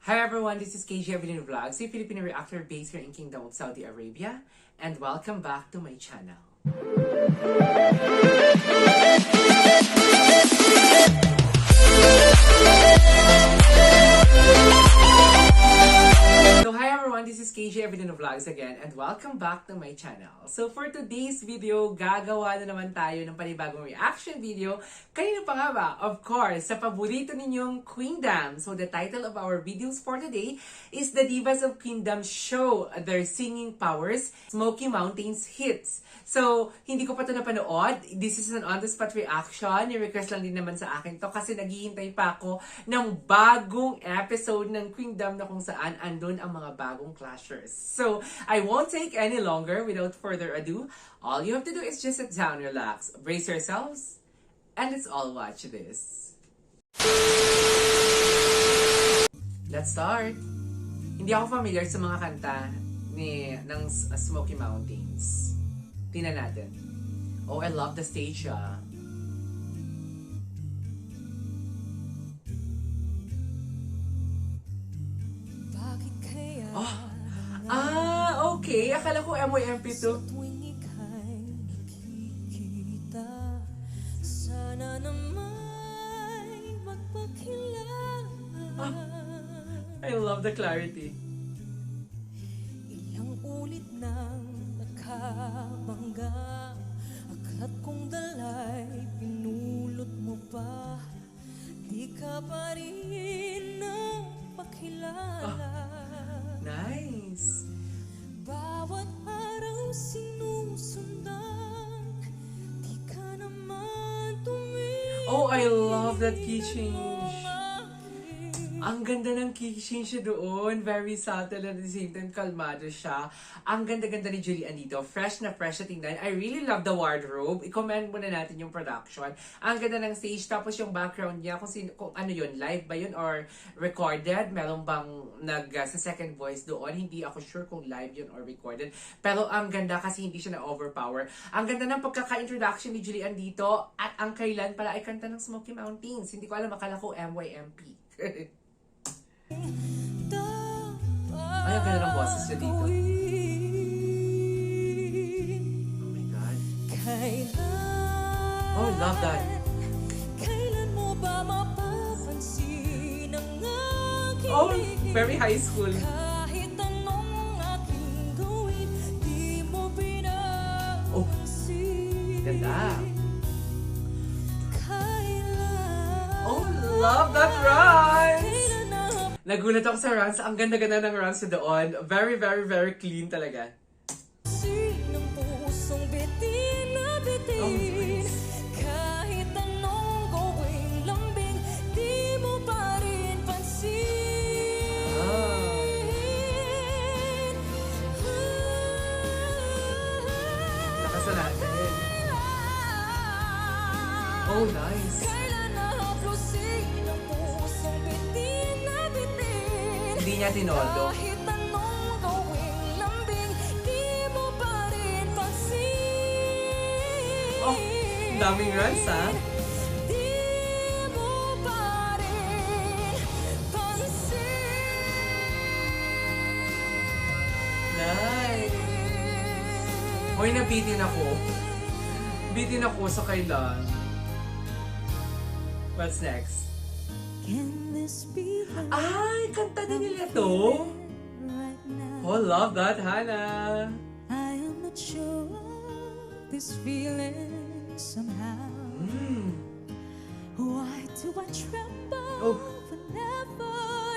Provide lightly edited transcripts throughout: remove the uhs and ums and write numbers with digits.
Hi everyone, this is KJ Evelyn Vlogs, a Filipino reactor based here in Kingdom of Saudi Arabia, and welcome back to my channel. So hi everyone, this is KJ Evelyn Vlogs again, and welcome back to my channel. So for today's video, gagawa na naman tayo ng panibagong reaction video. Kanino pa nga ba? Of course, sa paborito ninyong Queendom. So the title of our videos for today is The Divas of Queendom Show Their Singing Powers, Smoky Mountains Hits. So, hindi ko pa ito napanood. This is an on-the-spot reaction. Ni-request lang din naman sa akin to kasi naghihintay pa ako ng bagong episode ng Queendom na kung saan andun ang mga bagong clashers. So, I won't take any longer. Without further ado, all you have to do is just sit down, relax, brace yourselves, and let's all watch this. Let's start. Hindi ako familiar sa mga kanta ng Smoky Mountains. Tingnan natin. Oh, I love the stage, ah. Oh, okay. Akala ko MYMP2. Sana naman magpakilala. I love the clarity. Ilang ulit nang nakabangga, aklat kong dalay pinulot mo pa, di ka pa rin napakilala. Nice. Bawat araw sinusundan, di ka naman tumingin. Oh, I love that key change. Ang ganda ng key change siya doon. Very subtle at the same time kalmado siya. Ang ganda-ganda ni Julian dito. Fresh na tingnan. I really love the wardrobe. I-comment muna natin yung production. Ang ganda ng stage. Tapos yung background niya, kung ano yun, live ba yun or recorded? Meron bang sa second voice doon? Hindi ako sure kung live yun or recorded. Pero ang ganda kasi hindi siya na-overpower. Ang ganda ng pagkaka-introduction ni Julian dito. At ang kailan pala ay kanta ng Smoky Mountains. Hindi ko alam, akala ko MYMP. Ay, ang ganda ng boses niya dito. Oh my God. Oh, love that. Kailan mo ba mapapansin ang aking Oh, very high school. kahit anong aking gawin, di mo pinapansin. Ganda. Kailan, Oh, love that runs. kailan na Nagulat ako sa runs. Ang ganda-ganda ng runs niya doon. Very, very, very clean talaga. ng pusong bitin na bitin. Oh, nice. Kahit anong gawing lambing, di mo pa rin pansin. Nakasalatan. Oh, nice. Kailan nahaplusin ang pusong bitin na bitin. Hindi niya tinodo. Kahit anong gawing lambing, di mo pa rin pansin. Oh, daming runs, ha? Di mo pa rin pansin. Nice. Hoy, nabitin ako. Bitin ako sa kailan. What's next? Can this be the Ay, kanta din nila to. right now? Oh, love that, Hannah. I am not sure of this feeling somehow. Why do I tremble Oh. whenever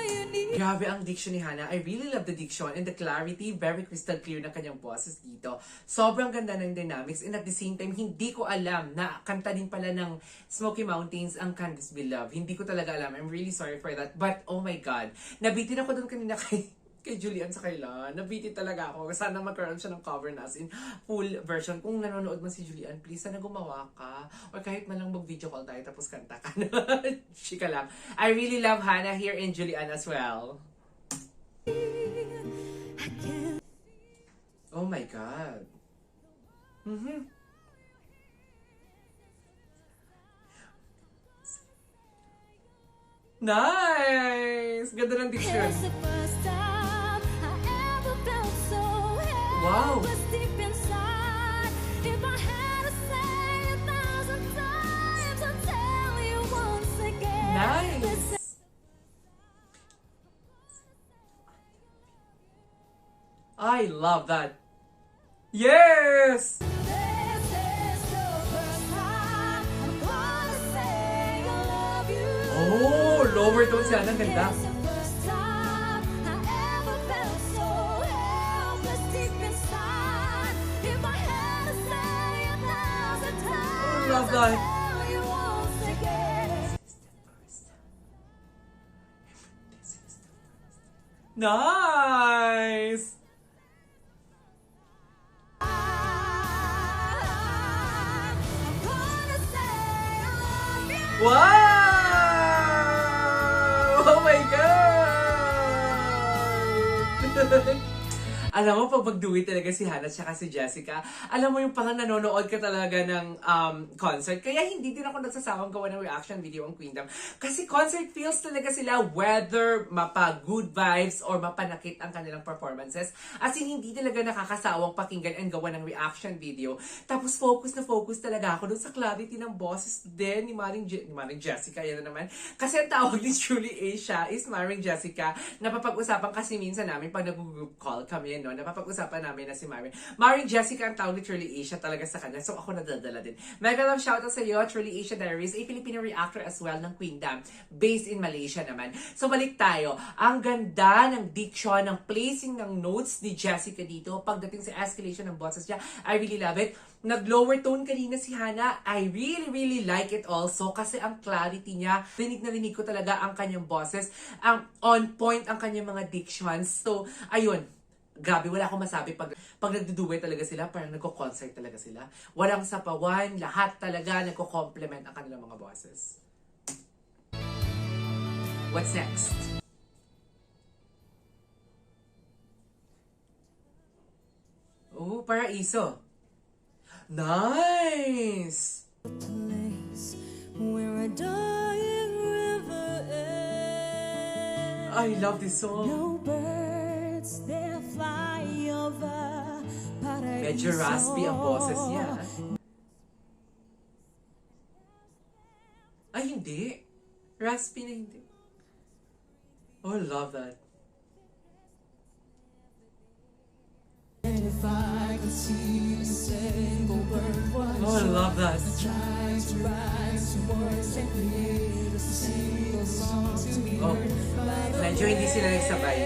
you need? Grabe ang diction ni Hannah. I really love the diction and the clarity. Very crystal clear ng kanyang boses dito. Sobrang ganda ng dynamics and at the same time, hindi ko alam na kanta din pala ng Smoky Mountains ang Candice Beloved. Hindi ko talaga alam. I'm really sorry for that. But oh my God, nabitin ako doon kanina kay Julian sa kailan. Nabitin talaga ako. Sana magkaroon siya ng cover na as in full version. Kung nanonood man si Julian, please, sana gumawa ka. Or kahit man lang mag-video call tayo tapos kanta ka na. Chika lang. I really love Hannah here and Julian as well. I can't. Oh my God. Nice! Ganda ng diction. It's the first time I ever felt so Wow. helpless deep inside. If I had to say 1,000 times, I'll tell you once again. Nice! I love that. Yes! This is the first time I'm gonna say I love you. Oh, lower tone siya. Ang ganda. It's the first time I ever felt so helpless deep inside. If I had to say 1,000 times, love that. I'll tell you once again. Nice! I'm gonna say I love you. Wow! Oh my God! Alam mo, pag mag-do it talaga si Hannah at si Jessica, alam mo yung parang nanonood ka talaga ng concert. Kaya hindi din ako nagsasawang gawa ng reaction video ang Queendom. Kasi concert feels talaga sila whether mapa-good vibes or mapanakit ang kanilang performances. As in, hindi talaga nakakasawang pakinggan and gawa ng reaction video. Tapos focus na focus talaga ako dun sa clarity ng boses din ni Maring Jessica. Yan na naman. Kasi ang tawag ni Julie Asia is Maring Jessica. Napapag-usapan kasi minsan namin pag nag-group call kami, no? Napapag-usapan namin na si Maring Jessica ang tawag ni Truly Asia talaga sa kanya. So ako nadadala din. Mega love shoutout sa iyo, Truly Asia Diaries, a Filipino reactor as well ng Queendom, based in Malaysia naman. So balik tayo. Ang ganda ng diction, ng placing ng notes ni Jessica dito. Pagdating sa escalation ng boses niya, I really love it. Nag-lower tone kanina si Hannah. I really like it also kasi ang clarity niya. Rinig na rinig ko talaga ang kanyang boses. Ang on point ang kanyang mga dictions. So, ayun. Grabe, wala akong masabi pag nagduduet talaga sila, parang nagko-concert talaga sila. Walang sapawan, lahat talaga nagko-complement ang kanilang mga bosses. What's next? Oh, Paraiso. Nice! Place where a dying river ends. I love this song. No birds, they'll fly over Paraiso. Medyo raspy ang boses niya. Ay, hindi. Raspy na hindi. Oh, I love that. And if I could see a single bird once, Oh, I love that. trying to write some words and create a single song to be Oh, heard by the medyo hindi sila nagsabay.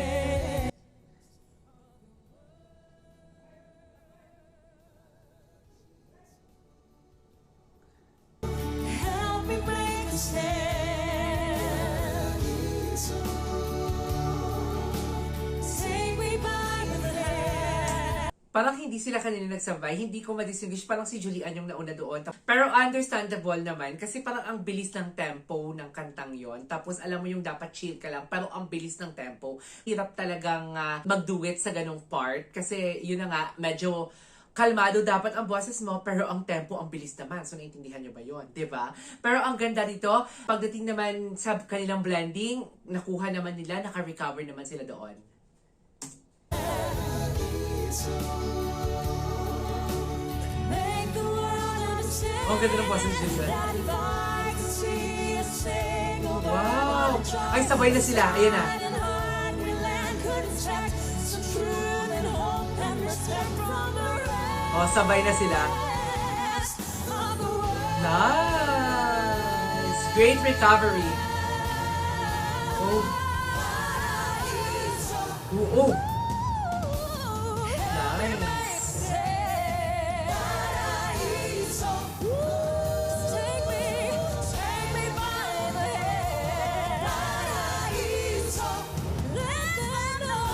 help me break a stand. Take me by the hand. Parang hindi sila kanina nagsabay, hindi ko ma-distinguish, parang si Julian yung nauna doon. Pero understandable naman, kasi parang ang bilis ng tempo ng kantang yon. Tapos alam mo yung dapat chill ka lang, pero ang bilis ng tempo. Hirap talagang mag-duet sa ganong part, kasi yun na nga, medyo kalmado dapat ang boses mo, pero ang tempo ang bilis naman. So, naiintindihan nyo ba yun? Diba? Pero ang ganda dito, pagdating naman sa kanilang blending, nakuha naman nila, naka-recover naman sila doon. Make the world understand Ang ganda ng boses ni Julian. that if I could see a single bird Wow! on a Ay, sabay na sila. Ayan na. and hungry land could expect some truth and hope and respect from the Oh, sabay na sila. rest of the world. Nice! Great recovery. Oh. Oh, oh. Nice. Take me by the hand. Let them know,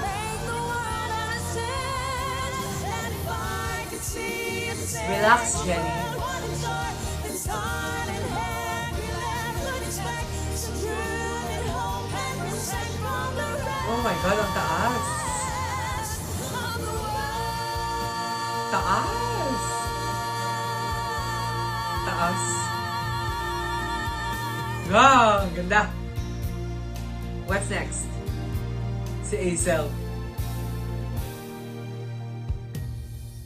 make the world understand. And if I could see a Relax, Jenny. what a joy this heart and happy land would expect. Some truth and hope and respect from the Oh my God, ang taas. rest of the world. Taas. Taas. Wow, ang ganda. What's next? Si Azel.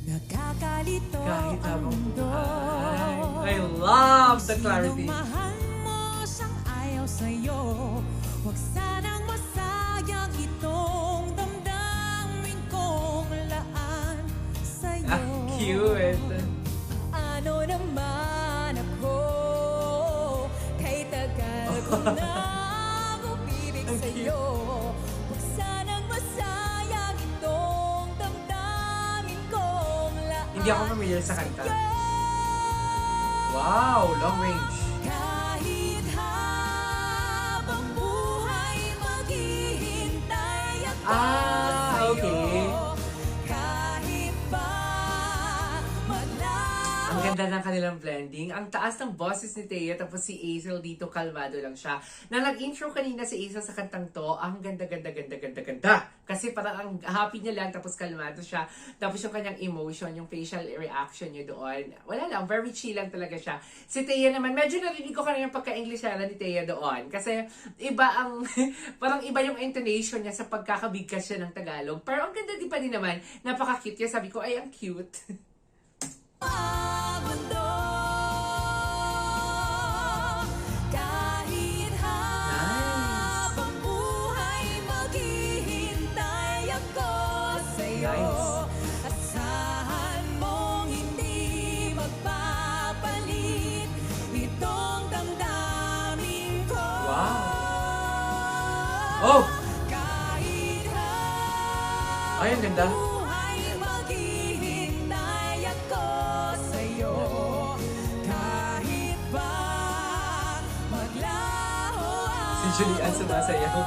Nakakalito Kahit ang habang mundo. buhay. I love the clarity. Sinong mahal mo siyang ayaw sa'yo. Huwag sanang masayang itong damdamin kong laan sa'yo. Ah, cute. Ano naman ako, kay tagal ko nang umibig Ang sa'yo. Huwag sanang masayang itong damdamin kong laan. Hindi ako familiar sa kanta. Wow, long range. Kahit habang buhay maghihintay ako sa'yo. Okay. Kahit pa maglaho. Ang ganda ng kanilang blending. Ang taas ng boses ni Thea, tapos si Azel dito, kalmado lang siya. Na nag-intro kanina si Azel sa kantang to, ang ganda. Kasi parang ang happy niya lang, tapos kalmado siya. Tapos yung kanyang emotion, yung facial reaction niya doon, wala lang, very chill lang talaga siya. Si Thea naman, medyo narinig ko kanina yung pagka-Englishara ni Thea doon. Kasi iba ang, parang iba yung intonation niya sa pagkakabigkas siya ng Tagalog. Pero ang ganda di pa din naman, napaka-cute. Kaya sabi ko, ay, ang cute. Mundo, kahit habang buhay maghihintay ako sa'yo. Nice. Asahan mong hindi magpapalit itong damdamin ko. Wow. Oh! Kahit Ay, ang ganda. buhay maghihintay ako sa'yo. Kahit pa maglaho Si Julian sumasayaw.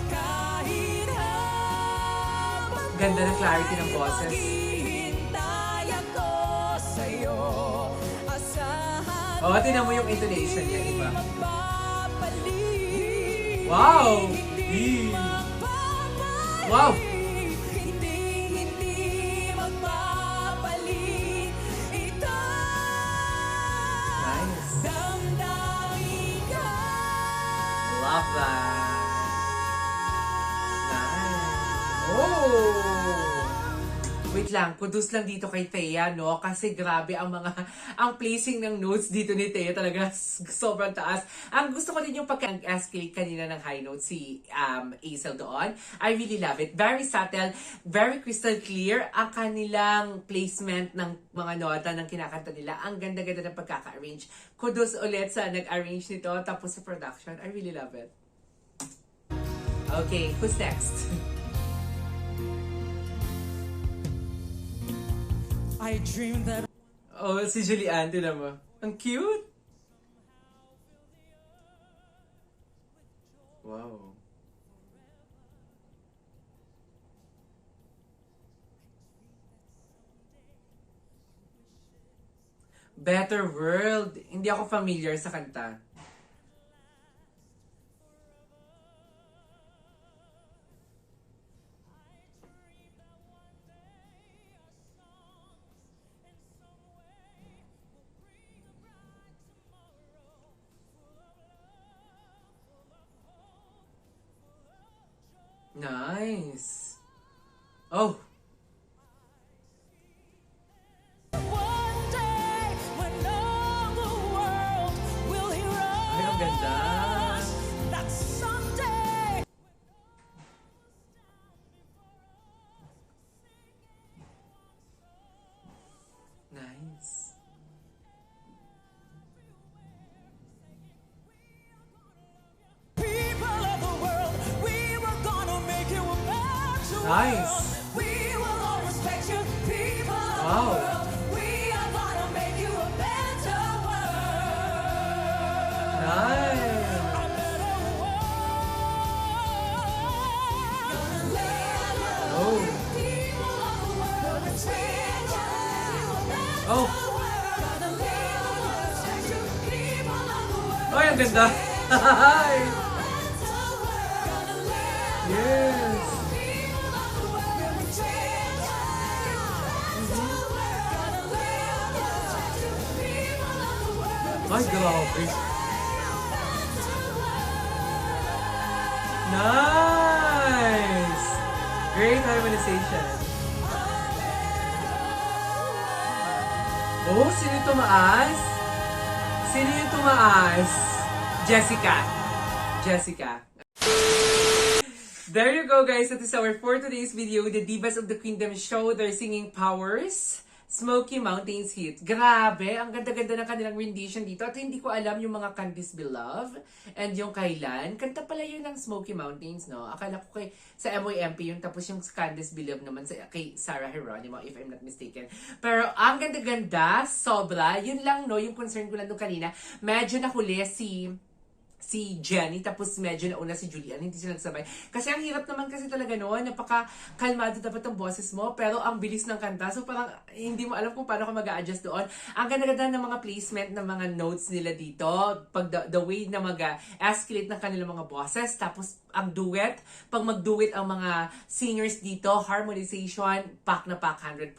kahit habang Ganda ng clarity ng boses. maghihintay ako sa'yo. Asahan Oh, tingnan mo yung intonation niya, iba. magpapalit. Wow! Hindi Eee. magpapalit. Wow! Hindi magpapalit. Ito Nice. damdamin ka. Love that. Nice. Oh! Wait lang, kudos lang dito kay Thea, no? Kasi grabe ang ang placing ng notes dito ni Thea talaga sobrang taas. Ang gusto ko din yung pagka-escalate kanina ng high note si Azel doon. I really love it. Very subtle, very crystal clear ang kanilang placement ng mga nota ng kinakanta nila. Ang ganda-ganda ng pagkaka-arrange. Kudos ulit sa nag-arrange nito. Tapos sa production, I really love it. Okay, who's next? I dreamed that Oh, si Julian, tinan mo. Ang cute! Wow. Better World. Hindi ako familiar sa kanta. Nice. Oh, one day when all the world will hear ay, ang ganda. us, that someday Nice. people of the world, we were gonna make you a better Nice. world. We will all respect you, people of the Wow. world. We are gonna make you a better world. Nice. A better world. Gonna live love. Oh. People of the world, respect you. Oh. Gonna live love, respect you. People of the world. Ay, ang ganda. Ay. Yes. Ay, grabe. Nice! Great harmonization. Oh, sino yung tumaas? Sino yung tumaas? Jessica. Jessica. There you go, guys. That is our for today's video. The Divas of the Kingdom show their singing powers. Smoky Mountains hit. Grabe, ang ganda-ganda ng kanilang rendition dito. At hindi ko alam yung mga Candice Beloved and yung Kailan. Kanta pala yun ng Smoky Mountains, no? Akala ko sa MYMP yun. Tapos yung Candice Beloved naman kay Sarah Geronimo, if I'm not mistaken. Pero ang ganda-ganda, sobra. Yun lang, no? Yung concern ko lang nung kanina. Medyo nahuli si Jenny, tapos medyo nauna si Julian, hindi sila nagsabay. Kasi ang hirap naman kasi talaga noon, napaka-kalmado dapat ang boses mo, pero ang bilis ng kanta, so parang hindi mo alam kung paano ka mag-a-adjust doon. Ang ganda-ganda ng mga placement ng mga notes nila dito, pag the way na mag-escalate ng kanilang mga boses, tapos ang duet, pag mag-duet ang mga singers dito, harmonization, pack na pack 100%.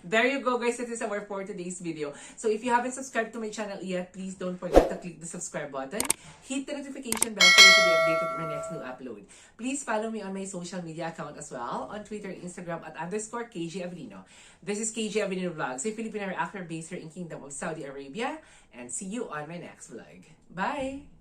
There you go, guys. That is our for today's video. So if you haven't subscribed to my channel yet, please don't forget to click the subscribe button. Hit the notification bell for you to be updated on my next new upload. Please follow me on my social media account as well, on Twitter, Instagram, at _KJ Avelino. This is KJ Avelino Vlogs, a Filipino actor based here in Kingdom of Saudi Arabia, and see you on my next vlog. Bye!